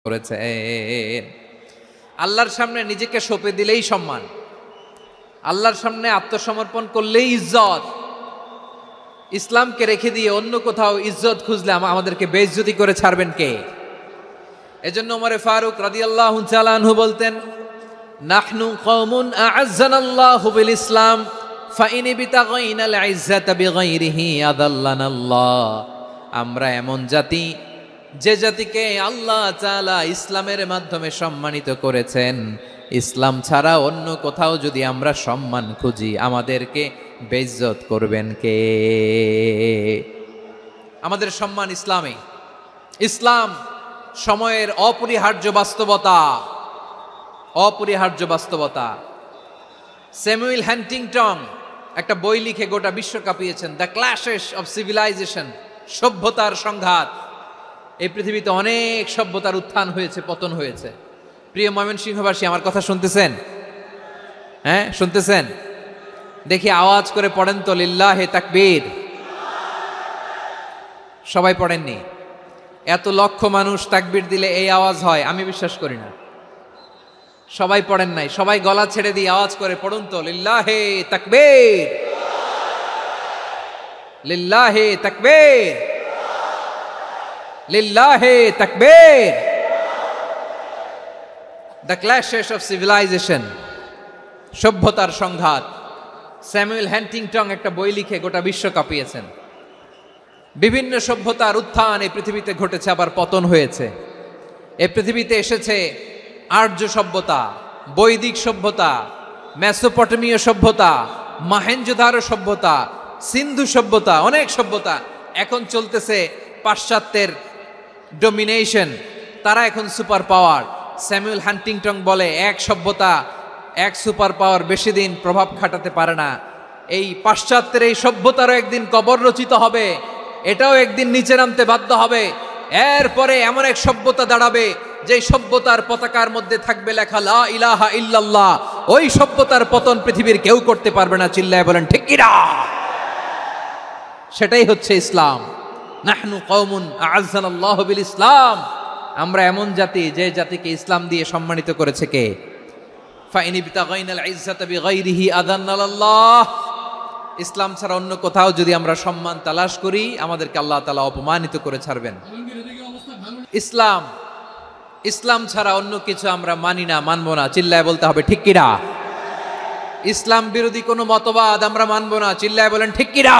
করেছে। আল্লাহর সামনে নিজেকে সঁপে দিলেই সম্মান, আল্লাহর সামনে আত্মসমর্পণ করলেই ইজ্জত। ইসলামকে রেখে দিয়ে অন্য কোথাও ইজ্জত খুঁজলে আমাদেরকে বেইজ্জতি করে ছাড়বেন কে? এজন্য ওমর ফারুক রাদিয়াল্লাহু তাআলা আনহু বলতেন, নাহনু কওমুন আ'আজ্জানাল্লাহু বিল ইসলাম ফাইন বিতাগাইনাল ইজ্জাতা বিগাইরিহি আদাল্লানাল্লাহ। আমরা এমন জাতি, যে জাতিকে আল্লাহ তাআলা ইসলামের মাধ্যমে সম্মানিত করেছেন, ইসলাম ছাড়া অন্য কোথাও যদি আমরা সম্মান খুঁজি আমাদেরকে বেইজ্জত করবেন কে? আমাদের সম্মান ইসলামে। ইসলাম সময়ের অপরিহার্য বাস্তবতা, অপরিহার্য বাস্তবতা। স্যামুয়েল হ্যান্টিংটন একটা বই লিখে গোটা বিশ্ব কাঁপিয়েছেন, দ্য ক্ল্যাশেস অফ সিভিলাইজেশন, সভ্যতার সংঘাত। এই পৃথিবীতে অনেক সভ্যতার উত্থান হয়েছে, পতন হয়েছে। প্রিয় ময়মনসিংহবাসী, আমার কথা শুনতেছেন? হ্যাঁ, শুনতেছেন? দেখি আওয়াজ করে পড়েন তো, লিল্লাহে তাকবীর। সবাই পড়েননি? এত লক্ষ মানুষ তাকবীর দিলে এই আওয়াজ হয়? আমি বিশ্বাস করি না। সবাই পড়েন নাই, সবাই গলা ছেড়ে দিয়ে আওয়াজ করে পড়ুন তো, লিল্লাহে তাকবীর, লিল্লাহে তাকবীর, লিল্লাহে তাকবীর। দ্য ক্ল্যাশেস অফ সিভিলাইজেশন, সভ্যতার সংঘাত। স্যামুয়েল হ্যান্টিংটন একটা বই লিখে গোটা বিশ্ব কাঁপিয়েছেন। বিভিন্ন সভ্যতার উত্থান এই পৃথিবীতে ঘটেছে, আবার পতন হয়েছে। এই পৃথিবীতে এসেছে আর্য সভ্যতা, বৈদিক সভ্যতা, মেসোপটেমীয় সভ্যতা, মহেঞ্জোদারো সভ্যতা, সিন্ধু সভ্যতা, অনেক সভ্যতা। এখন চলতেছে পাশ্চাত্যের ডমিনেশন, তারা এখন সুপার পাওয়ার। স্যামুয়েল হ্যান্টিংটন বলে, এক সভ্যতা, এক সুপার পাওয়ার বেশি দিন প্রভাব খাটাতে পারে না। এই পাশ্চাত্যের এই সভ্যতারও একদিন কবর রচিত হবে, এটাও একদিন নিচে নামতে বাধ্য হবে। এরপরে এমন এক সভ্যতা দাঁড়াবে যে সভ্যতার পতাকার মধ্যে থাকবে লেখা লা ইলাহা ইল্লাল্লাহ। ওই সভ্যতার পতন পৃথিবীর কেউ করতে পারবে না। চিল্লায় বলেন ঠিক কিনা? সেটাই হচ্ছে ইসলাম। নাহনু কওমুন আ'আজ্জানাল্লাহু বিল ইসলাম। আমরা এমন জাতি, যে জাতিকে ইসলাম দিয়ে সম্মানিত করেছে কে? ফাইন বিতাগাইনাল ইজ্জাতা বিগাইরিহি আদান্নাল্লাহ। ইসলাম ছাড়া অন্য কোথাও যদি আমরা সম্মান তালাশ করি আমাদেরকে আল্লাহ তাআলা অপমানিত করে ছাড়বেন। ইসলাম, ইসলাম ছাড়া অন্য কিছু আমরা মানি না, মানবো না। চিল্লায় বলতে হবে ঠিক কিনা? ইসলাম বিরোধী কোনো মতবাদ আমরা মানবো না। চিল্লায় বলেন ঠিক কিনা?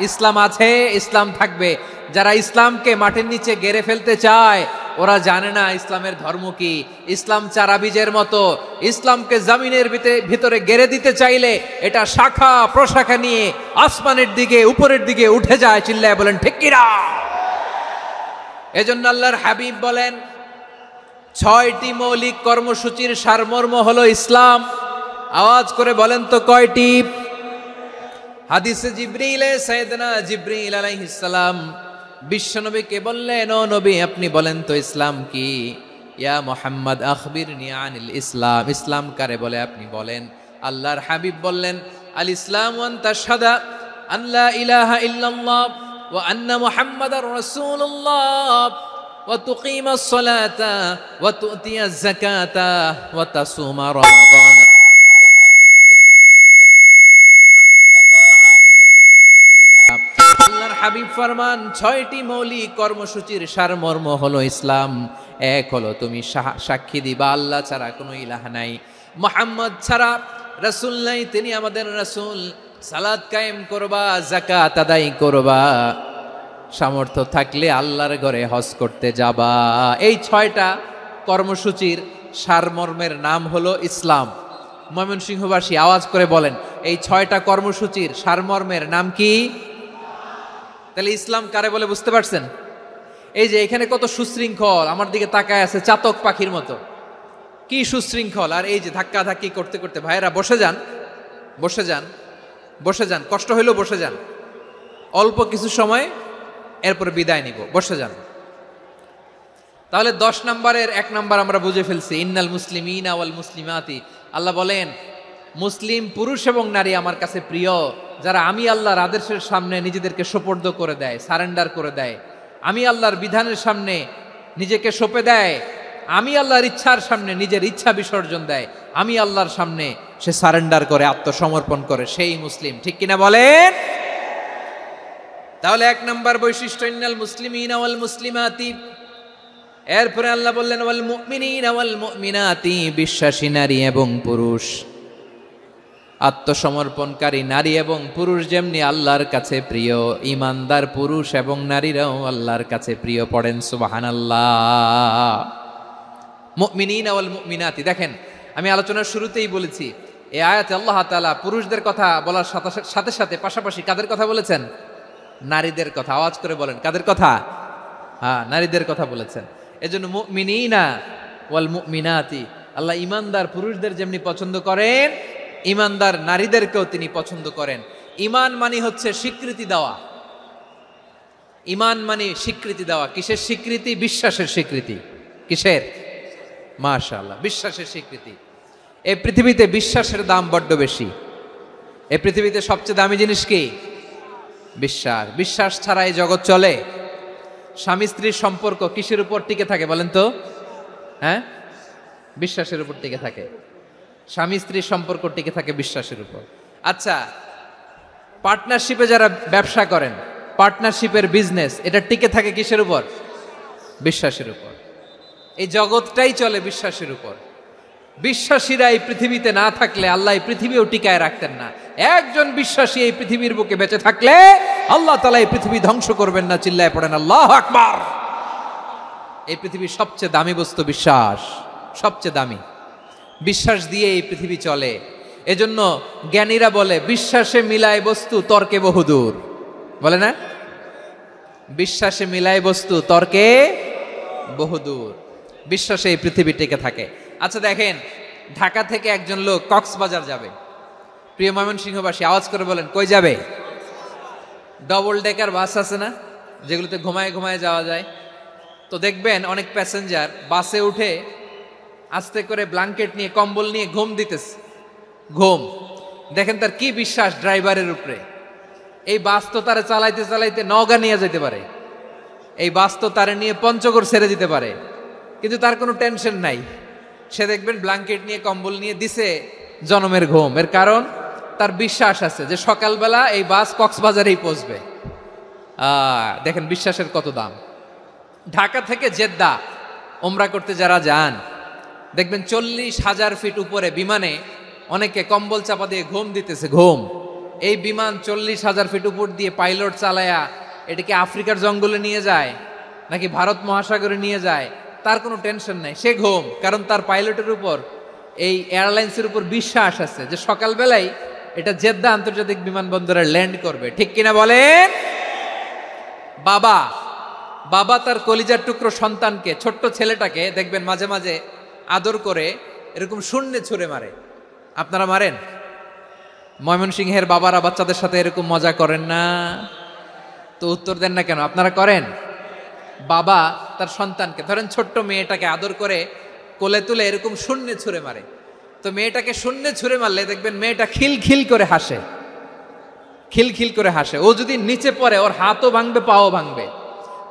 ইসলাম আছে, ইসলাম থাকবে। যারা ইসলামকে মাটির নিচে গেড়ে ফেলতে চায় ওরা জানে না ইসলামের ধর্ম কি। ইসলাম চারা বীজের মতো, ইসলামকে জমিনের ভিতরে গেড়ে দিতে চাইলে এটা শাখা প্রশাখা নিয়ে আসমানের দিকে, উপরের দিকে উঠে যায়। চিল্লায় বলেন ঠিক কিনা? এজন্য আল্লাহর হাবিব বলেন, 6টি মৌলিক কর্মসূচির সারমর্ম হলো ইসলাম। আওয়াজ করে বলেন তো কয়টি? হাদিসে জিবরিলে সাইয়েদনা জিবরিল আলাইহিস সালাম বিশ্বনবীকে বললেন, ও নবী আপনি বলেন তো ইসলাম কি? ইয়া মুহাম্মদ আখবিরনি আনিল ইসলাম। ইসলাম কারে বলে আপনি বলেন। আল্লাহর হাবিব বললেন, আল ইসলাম আন তাশহাদা আন লা ইলাহা ইল্লাল্লাহ ওয়া আন্না মুহাম্মাদার রাসূলুল্লাহ ওয়া তুকিমাস সালাতা ওয়া তুতিয়াজ যাকাতা ওয়া তাসুমা রমাদান। আল্লাহর হাবিব ফরমান, 6টি মৌলিক কর্মসূচির সারমর্ম হলো ইসলাম। এক হলো তুমি সাক্ষী দিবা আল্লাহ ছাড়া কোনো ইলাহ নাই, মুহাম্মদ ছাড়া রাসূল নাই, তিনি আমাদের রাসূল। সালাত কায়েম করবা, যাকাত আদায় করবা, সামর্থ্য থাকলে আল্লাহর ঘরে হজ করতে যাবা। এই 6টা কর্মসূচির সারমর্মের নাম হলো ইসলাম। ময়মনসিংহবাসী আওয়াজ করে বলেন, এই 6টা কর্মসূচির সারমর্মের নাম কি? তাহলে ইসলাম কারে বলে বুঝতে পারছেন? এই যে এখানে কত সুশৃঙ্খল, আমার দিকে তাকায় আছে চাতক পাখির মতো, কি সুশৃঙ্খল। আর এই যে ধাক্কা ধাক্কি করতে করতে, ভাইয়েরা বসে যান, বসে যান, বসে যান, কষ্ট হইলেও বসে যান, অল্প কিছু সময় এরপর বিদায় নিব, বসে যান। তাহলে 10 নম্বরের 1 নম্বর আমরা বুঝে ফেলছি, ইন্নাল মুসলিমিনা ওয়াল মুসলিমাতি। আল্লাহ বলেন, মুসলিম পুরুষ এবং নারী আমার কাছে প্রিয়, যারা আমি আল্লাহর আদেশের সামনে নিজেদেরকে সোপর্দ করে দেয়, সারেন্ডার করে দেয়, আমি আল্লাহর বিধানের সামনে নিজেকে সঁপে দেয়, আমি আল্লাহর ইচ্ছার সামনে নিজের ইচ্ছা বিসর্জন দেয়, আমি আল্লাহর সামনে সে সারেন্ডার করে, আত্মসমর্পণ করে, সেই মুসলিম। ঠিক কিনা বলেন? তাহলে এক নম্বর বৈশিষ্ট্য ইন্নাল মুসলিমিনা ওয়াল মুসলিমাতি। এরপরে আল্লাহ বললেন ওয়াল মুমিনিনা ওয়াল মুমিনাতি, বিশ্বাসী নারী এবং পুরুষ, আত্মসমর্পণকারী নারী এবং পুরুষ যেমনি আল্লাহর কাছে প্রিয়, ইমানদার পুরুষ এবং নারীরাও আল্লাহর কাছে প্রিয়। পড়েন সুবহানাল্লাহ। মুমিনিনা ওয়াল মুমিনাতি, দেখেন আমি আলোচনার শুরুতেই বলেছি এই আয়াতে আল্লাহ তাআলা পুরুষদের কথা বলার সাথে সাথে পাশাপাশি কাদের কথা বলেছেন? নারীদের কথা। আওয়াজ করে বলেন, কাদের কথা? হ্যাঁ, নারীদের কথা বলেছেন। এজন্য মুমিনিনা ওয়াল মুমিনাতি, আল্লাহ ইমানদার পুরুষদের যেমনি পছন্দ করেন, ইমানদার নারীদেরকেও তিনি পছন্দ করেন। ঈমান মানে হচ্ছে স্বীকৃতি দেওয়া। ঈমান মানে স্বীকৃতি দেওয়া। কিসের স্বীকৃতি? বিশ্বাসের স্বীকৃতি। কিসের? মাশাআল্লাহ, বিশ্বাসের স্বীকৃতি। এই পৃথিবীতে বিশ্বাসের দাম বড্ড বেশি। এই পৃথিবীতে সবচেয়ে দামি জিনিস কি? বিশ্বাস। বিশ্বাস ছাড়া এই জগৎ চলে? স্বামী স্ত্রীর সম্পর্ক কিসের উপর টিকে থাকে বলেন তো? হ্যাঁ, বিশ্বাসের উপর টিকে থাকে। স্বামী স্ত্রীর সম্পর্ক টিকে থাকে বিশ্বাসের উপর। আচ্ছা, পার্টনারশিপে যারা ব্যবসা করেন, পার্টনারশিপের বিজনেস, এটা টিকে থাকে কিসের উপর? বিশ্বাসের উপর। এই জগৎটাই চলে বিশ্বাসের উপর। বিশ্বাসীরা এই পৃথিবীতে না থাকলে আল্লাহ এই পৃথিবীও টিকায় রাখতেন না। একজন বিশ্বাসী এই পৃথিবীর বুকে বেঁচে থাকলে আল্লাহ তাআলা এই পৃথিবী ধ্বংস করবেন না। চিল্লায় পড়েন আল্লাহু আকবার। এই পৃথিবীর সবচেয়ে দামি বস্তু বিশ্বাস, সবচেয়ে দামি। বিশ্বাস দিয়ে এই পৃথিবী চলে। এজন্য জ্ঞানীরা বলে বিশ্বাসে মিলায় বস্তু, তর্কে বহুদূর। বলে না? বিশ্বাসে মিলায় বস্তু, তর্কে বহুদূর। বিশ্বাসে এই পৃথিবী টিকে থাকে। আচ্ছা দেখেন, ঢাকা থেকে একজন লোক কক্সবাজার যাবে। প্রিয় ময়মনসিংহবাসী, আওয়াজ করে বলেন, কই যাবে? ডবল ডেকার বাস আছে না, যেগুলোতে ঘুমায় ঘুমায় যাওয়া যায়। তো দেখবেন অনেক প্যাসেঞ্জার বাসে উঠে আস্তে করে ব্ল্যাঙ্কেট নিয়ে, কম্বল নিয়ে ঘুম দিতেছে। ঘুম দেখেন তার কি বিশ্বাস ড্রাইভারের উপরে। এই বাস তো তারা চালাইতে চালাইতে নওগাঁ নিয়ে যেতে পারে, এই বাস তো তারা নিয়ে পঞ্চগড় ছেড়ে দিতে পারে, কিন্তু তার কোনো টেনশন নাই। সে দেখবেন ব্ল্যাঙ্কেট নিয়ে, কম্বল নিয়ে দিছে জনমের ঘুম। এর কারণ তার বিশ্বাস আছে যে সকালবেলা এই বাস কক্সবাজারেই পৌঁছবে। দেখেন বিশ্বাসের কত দাম। ঢাকা থেকে জেদ্দা ওমরা করতে যারা যান, দেখবেন 40,000 ফিট উপরে বিমানে অনেকে কম্বল চাপা দিয়ে ঘুম দিতেছে। ঘুম। এই বিমান 40,000 ফিট উপর দিয়ে পাইলট চালায়া এটাকে আফ্রিকার জঙ্গলে নিয়ে যায় নাকি ভারত মহাসাগরে নিয়ে যায়, তার কোনো টেনশন নাই। সে ঘুম, কারণ তার পাইলটের উপর, এই এয়ারলাইন্সের উপর বিশ্বাস আছে যে সকালবেলায় এটা জেদ্দা আন্তর্জাতিক বিমানবন্দরে ল্যান্ড করবে। ঠিক কিনা বলেন? বাবা বাবা তার কলিজার টুকরো সন্তানকে, ছোট্ট ছেলেটাকে দেখবেন মাঝে মাঝে আদর করে এরকম শূন্যে ছুঁড়ে মারে। আপনারা মারেন? ময়মনসিংহের বাবারা বাচ্চাদের সাথে এরকম মজা করেন না? তো উত্তর দেন না কেন? আপনারা করেন? বাবা তার সন্তানকে, ধরেন ছোট্ট মেয়েটাকে আদর করে কোলে তুলে এরকম শূন্যে ছুঁড়ে মারে। তো মেয়েটাকে শূন্যে ছুঁড়ে মারলে দেখবেন মেয়েটা খিলখিল করে হাসে, খিলখিল করে হাসে। ও যদি নিচে পড়ে ওর হাতও ভাঙবে, পাও ভাঙবে,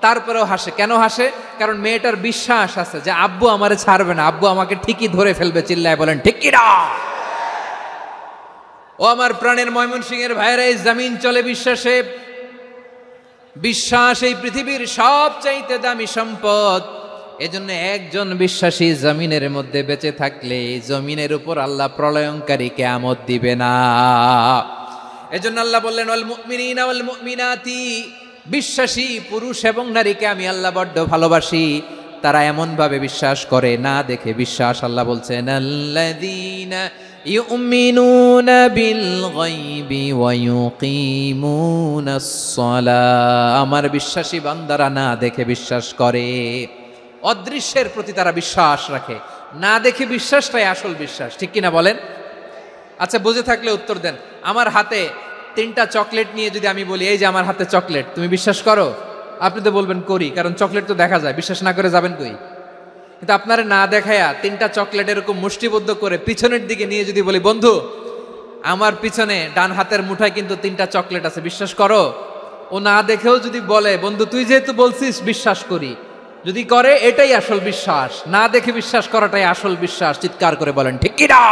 তারপরেও হাসে। কেন হাসে? কারণ মেয়েটার বিশ্বাস আছে যে আব্বু আমারে ছাড়বে না, আব্বু আমাকে ঠিকই ধরে ফেলবে। চিল্লায় বলেন ঠিক কি না? ও আমার প্রাণের ময়মনসিংহের ভাইরা, এই জমিন চলে বিশ্বাসে। বিশ্বাস এই পৃথিবীর সবচাইতে দামি সম্পদ। এজন্য একজন বিশ্বাসী জমিনের মধ্যে বেঁচে থাকলে জমিনের উপর আল্লাহ প্রলয়ঙ্কারী কিয়ামত দিবে না। এজন্য আল্লাহ বললেন ওয়াল মুমিনিনা ওয়াল মুমিনাতি, বিশ্বাসী পুরুষ এবং নারীকে আমি আল্লাহ বড্ড ভালোবাসি। তারা এমন ভাবে বিশ্বাস করে, না দেখে বিশ্বাস। আল্লাহ বলছেন আল্লাযীনা ইউমিনুনা বিল গায়বি ওয়া ইউকিমুনাস সালাহ, আমার বিশ্বাসী বান্দারা না দেখে বিশ্বাস করে। অদৃশ্যের প্রতি তারা বিশ্বাস রাখে, না দেখে বিশ্বাসটাই আসল বিশ্বাস। ঠিক কিনা বলেন? আচ্ছা, বুঝে থাকলে উত্তর দেন। আমার হাতে 3টা চকলেট নিয়ে যদি আমি বলি এই যে আমার হাতে চকলেট, তুমি বিশ্বাস করো? আপনি তো বলবেন করি, কারণ চকলেট তো দেখা যায়। বিশ্বাস না করে যাবেন কই? কিন্তু আপনারা না দেখায়া 3টা চকলেট এরকম মুষ্টিবদ্ধ করে পিছনের দিকে নিয়ে যদি বলি বন্ধু আমার পিছনে ডান হাতের মুঠায় কিন্তু 3টা চকলেট আছে, বিশ্বাস করো? ও না দেখেও যদি বলে বন্ধু তুই যেহেতু বলছিস বিশ্বাস করি, যদি করে এটাই আসল বিশ্বাস, না দেখে বিশ্বাস করাটাই আসল বিশ্বাস। চিৎকার করে বলেন ঠিক কিনা?